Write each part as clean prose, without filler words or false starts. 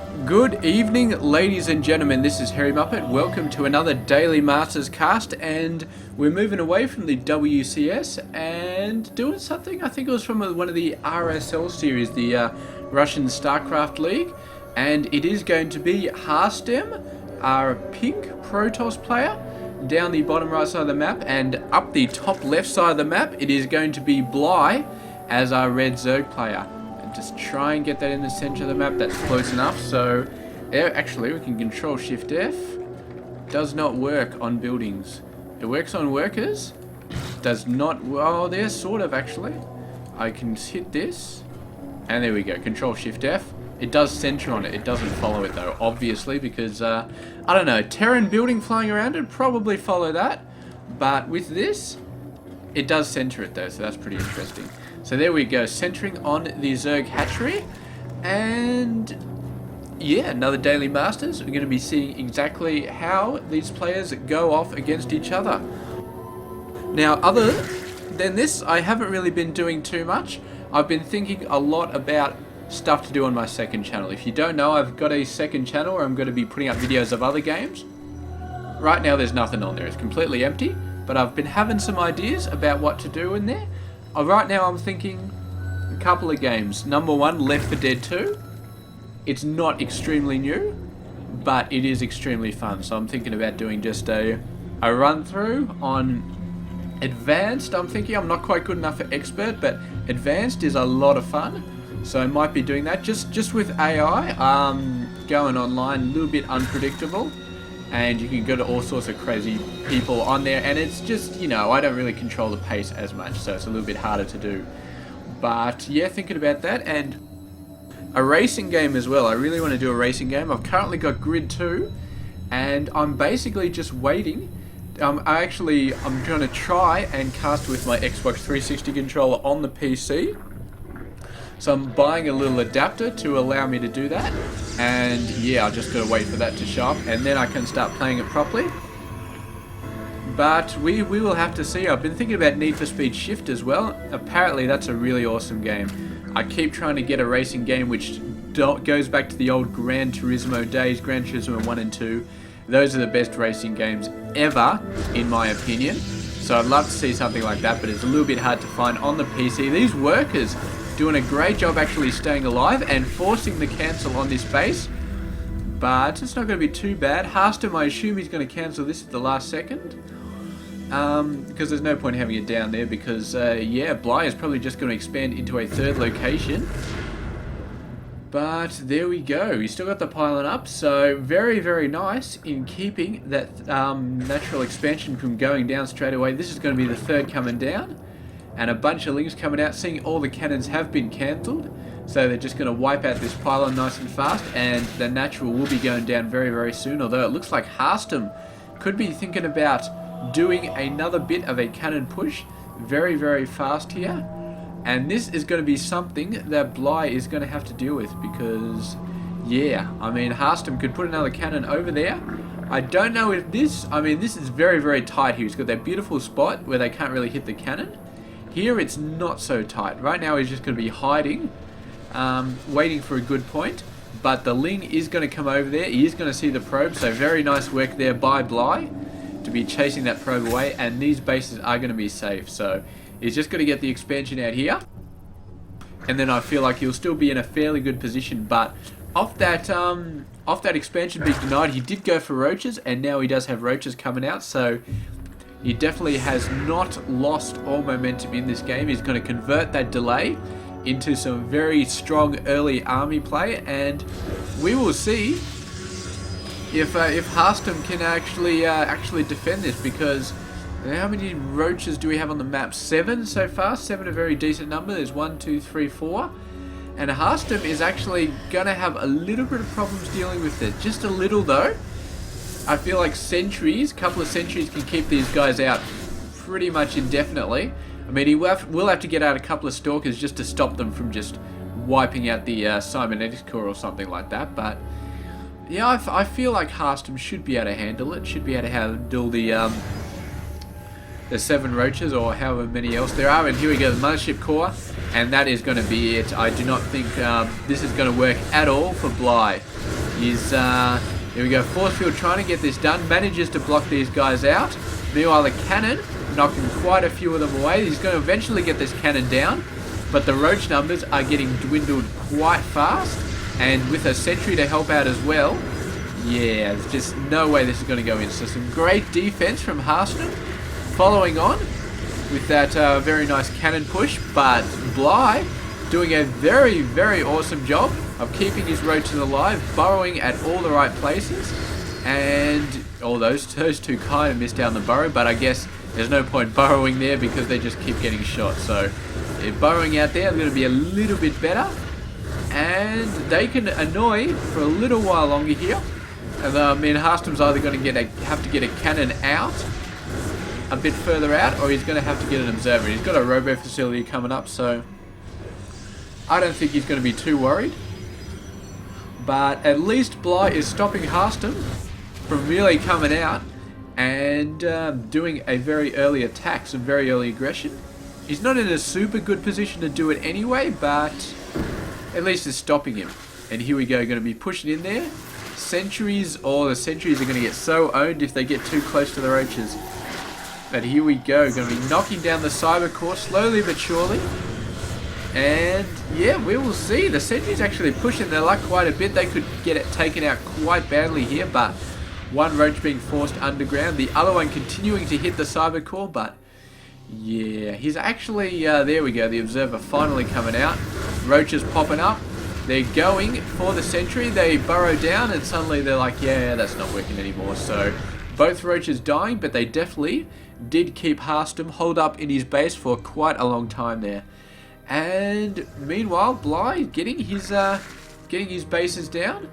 Good evening, ladies and gentlemen. This is Harry Muppet. Welcome to another Daily Masters cast, and we're moving away from the WCS and doing something. I think it was from one of the RSL series, the Russian Starcraft League, and it is going to be Harstem, our pink Protoss player, down the bottom right side of the map, and up the top left side of the map, it is going to be Bly as our red Zerg player. Just try and get that in the center of the map. That's close enough. So actually we can control Shift F. Does not work on buildings. It works on workers. Does not. Well, there's sort of actually. I can hit this, and there we go. Control Shift F. It does center on it. It doesn't follow it though, obviously, because I don't know. Terran building flying around would probably follow that, but with this, it does center it though. So that's pretty interesting. So there we go, centering on the Zerg hatchery, and yeah, another Daily Masters. We're going to be seeing exactly how these players go off against each other. Now, other than this, I haven't really been doing too much. I've been thinking a lot about stuff to do on my second channel. If you don't know, I've got a second channel where I'm going to be putting up videos of other games. Right now there's nothing on there, it's completely empty, but I've been having some ideas about what to do in there. Right now I'm thinking a couple of games. Number one, Left 4 Dead 2. It's not extremely new, but it is extremely fun. So I'm thinking about doing just a run through on Advanced. I'm thinking I'm not quite good enough for Expert, but Advanced is a lot of fun. So I might be doing that just with AI, going online, a little bit unpredictable. And you can go to all sorts of crazy people on there, and it's just, you know, I don't really control the pace as much, so it's a little bit harder to do. But yeah, thinking about that, and a racing game as well. I really want to do a racing game. I've currently got Grid 2, and I'm basically just waiting. I'm going to try and cast with my Xbox 360 controller on the PC. So I'm buying a little adapter to allow me to do that, and yeah, I just gotta wait for that to show up, and then I can start playing it properly. But we will have to see. I've been thinking about Need for Speed Shift as well. Apparently that's a really awesome game. I keep trying to get a racing game which goes back to the old Gran Turismo days, Gran Turismo 1 and 2. Those are the best racing games ever, in my opinion. So I'd love to see something like that, but it's a little bit hard to find on the PC. These workers doing a great job actually staying alive and forcing the cancel on this base, but it's not going to be too bad. Harstem, I assume he's going to cancel this at the last second, because there's no point having it down there, because yeah, Bly is probably just going to expand into a third location. But there we go, he's still got the pylon up, so very, very nice in keeping that natural expansion from going down straight away. This is going to be the third coming down, and a bunch of links coming out, seeing all the cannons have been cancelled, so they're just going to wipe out this pylon nice and fast, and the natural will be going down very, very soon, although it looks like Harstem could be thinking about doing another bit of a cannon push very, very fast here, and this is going to be something that Bly is going to have to deal with, because yeah, I mean, Harstem could put another cannon over there. I don't know if this, I mean, this is very, very tight here. He's got that beautiful spot where they can't really hit the cannon. Here it's not so tight. Right now he's just going to be hiding, waiting for a good point, but the Ling is going to come over there. He is going to see the probe, so very nice work there by Bly to be chasing that probe away, and these bases are going to be safe. So he's just going to get the expansion out here, and then I feel like he'll still be in a fairly good position, but off that expansion being denied, he did go for roaches, and now he does have roaches coming out, so he definitely has not lost all momentum in this game. He's going to convert that delay into some very strong early army play, and we will see if Harstem can actually defend this, because how many roaches do we have on the map? 7 so far. 7, a very decent number. There's 1, 2, 3, 4. And Harstem is actually going to have a little bit of problems dealing with it. Just a little though. I feel like sentries, a couple of sentries can keep these guys out pretty much indefinitely. I mean, he will have to get out a couple of stalkers just to stop them from just wiping out the cybernetics core or something like that. But yeah, I feel like Harstem should be able to handle it. Should be able to handle the 7 roaches or however many else there are. And here we go, the mothership core, and that is going to be it. I do not think this is going to work at all for Bly. He's, here we go, force field trying to get this done, manages to block these guys out. Meanwhile, the cannon knocking quite a few of them away. He's going to eventually get this cannon down, but the roach numbers are getting dwindled quite fast, and with a sentry to help out as well, yeah, there's just no way this is going to go in. So some great defense from Harstem, following on with that very nice cannon push, but Bly doing a very, very awesome job of keeping his roaches alive, burrowing at all the right places, and those two kind of missed down the burrow, but I guess there's no point burrowing there because they just keep getting shot. So burrowing out there is going to be a little bit better, and they can annoy for a little while longer here. And Harstem's either going to have to get a cannon out a bit further out, or he's going to have to get an observer. He's got a robo facility coming up, so I don't think he's going to be too worried. But at least Bly is stopping Harstem from really coming out and doing a very early attack, some very early aggression. He's not in a super good position to do it anyway, but at least it's stopping him. And here we go, going to be pushing in there. Sentries, the sentries are going to get so owned if they get too close to the roaches. But here we go, going to be knocking down the cyber core slowly but surely. And yeah, we will see. The sentries actually pushing their luck quite a bit. They could get it taken out quite badly here, but one roach being forced underground, the other one continuing to hit the cyber core, but yeah, he's actually, there we go, the observer finally coming out. Roaches popping up. They're going for the sentry. They burrow down and suddenly they're like, yeah, that's not working anymore. So both roaches dying, but they definitely did keep Harstem holed up in his base for quite a long time there. And meanwhile, Bly getting his bases down.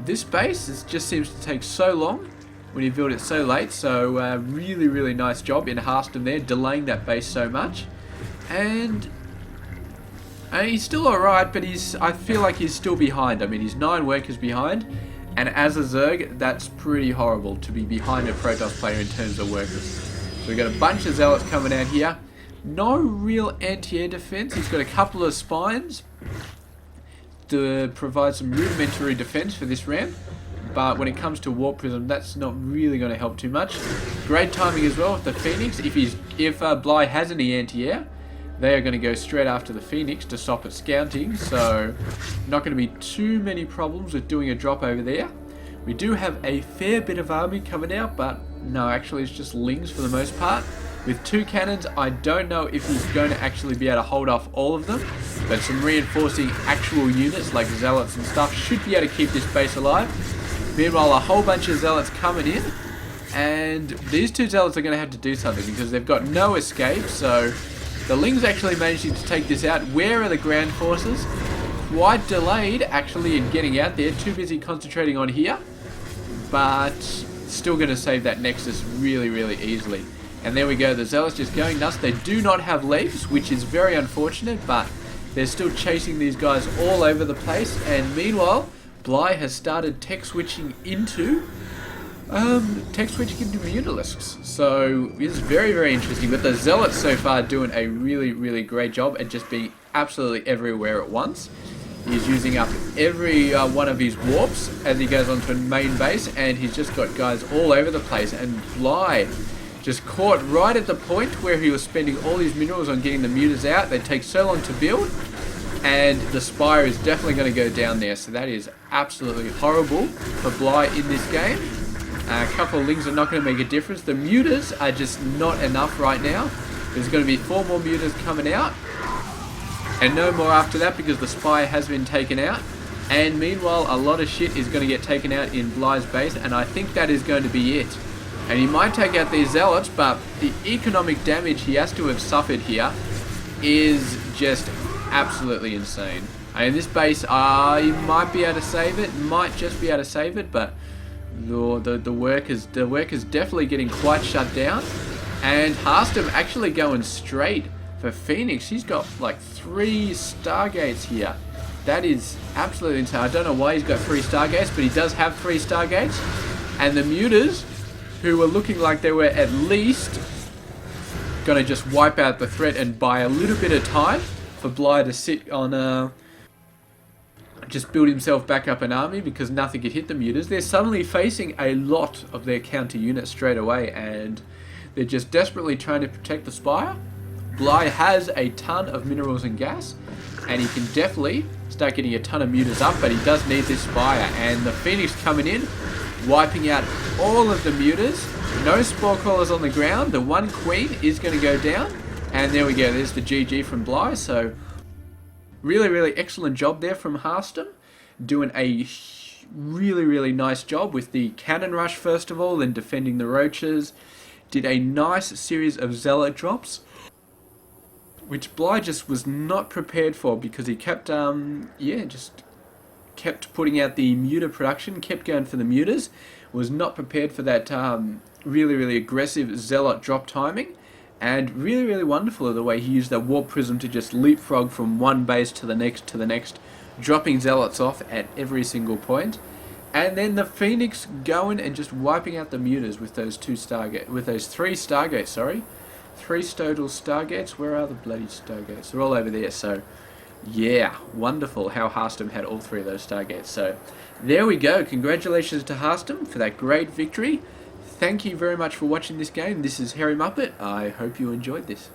This base just seems to take so long when you build it so late. So really, really nice job in Harstem there, delaying that base so much. And he's still alright, but I feel like he's still behind. I mean, he's 9 workers behind. And as a Zerg, that's pretty horrible to be behind a Protoss player in terms of workers. So we've got a bunch of Zealots coming out here. No real anti-air defense. He's got a couple of spines to provide some rudimentary defense for this ramp. But when it comes to Warp Prism, that's not really going to help too much. Great timing as well with the Phoenix. If Bly has any anti-air, they are going to go straight after the Phoenix to stop it scouting, so not going to be too many problems with doing a drop over there. We do have a fair bit of army coming out, but no, actually it's just Lings for the most part. With 2 cannons, I don't know if he's going to actually be able to hold off all of them, but some reinforcing actual units like Zealots and stuff should be able to keep this base alive. Meanwhile, a whole bunch of Zealots coming in, and these 2 Zealots are going to have to do something because they've got no escape, so the Lings actually managing to take this out. Where are the ground forces? Quite delayed actually in getting out there. Too busy concentrating on here. But still going to save that Nexus really, really easily. And there we go. The Zealots just going nuts. They do not have legs, which is very unfortunate. But they're still chasing these guys all over the place. And meanwhile, Bly has started tech switching into Mutalisks. So this is very, very interesting. But the Zealots so far doing a really, really great job at just being absolutely everywhere at once. He's using up every one of his warps as he goes onto a main base, and he's just got guys all over the place. And Bly just caught right at the point where he was spending all his minerals on getting the mutas out. They take so long to build, and the Spire is definitely going to go down there. So that is absolutely horrible for Bly in this game. A couple of Lings are not going to make a difference. The mutas are just not enough right now. There's going to be 4 more mutas coming out, and no more after that because the Spire has been taken out. And meanwhile, a lot of shit is going to get taken out in Bly's base, and I think that is going to be it. And he might take out these Zealots, but the economic damage he has to have suffered here is just absolutely insane. I mean, this base, he might be able to save it, might just be able to save it, but the work is definitely getting quite shut down. And Harstem actually going straight for Phoenix. He's got like 3 Stargates here. That is absolutely insane. I don't know why he's got 3 Stargates, but he does have 3 Stargates. And the mutas, who were looking like they were at least going to just wipe out the threat and buy a little bit of time for Bly to sit on just build himself back up an army because nothing could hit the mutas. They're suddenly facing a lot of their counter units straight away, and they're just desperately trying to protect the spire. Bly has a ton of minerals and gas, and he can definitely start getting a ton of mutas up, but he does need this spire. And the Phoenix coming in, wiping out all of the mutas. No spore crawlers on the ground. The one queen is going to go down, and there we go. There's the GG from Bly. So really excellent job there from Harstem, doing a really nice job with the cannon rush first of all, then defending the roaches. Did a nice series of zealot drops, which Bly just was not prepared for, because he kept just kept putting out the muta production, kept going for the mutas, was not prepared for that really aggressive zealot drop timing. And really wonderful of the way he used that warp prism to just leapfrog from one base to the next, dropping zealots off at every single point. And then the Phoenix going and just wiping out the mutas with those three Stargates, sorry. 3 total Stargates. Where are the bloody Stargates? They're all over there. So yeah, wonderful how Harstem had all 3 of those Stargates. So there we go. Congratulations to Harstem for that great victory. Thank you very much for watching this game. This is Hairy Muppet. I hope you enjoyed this.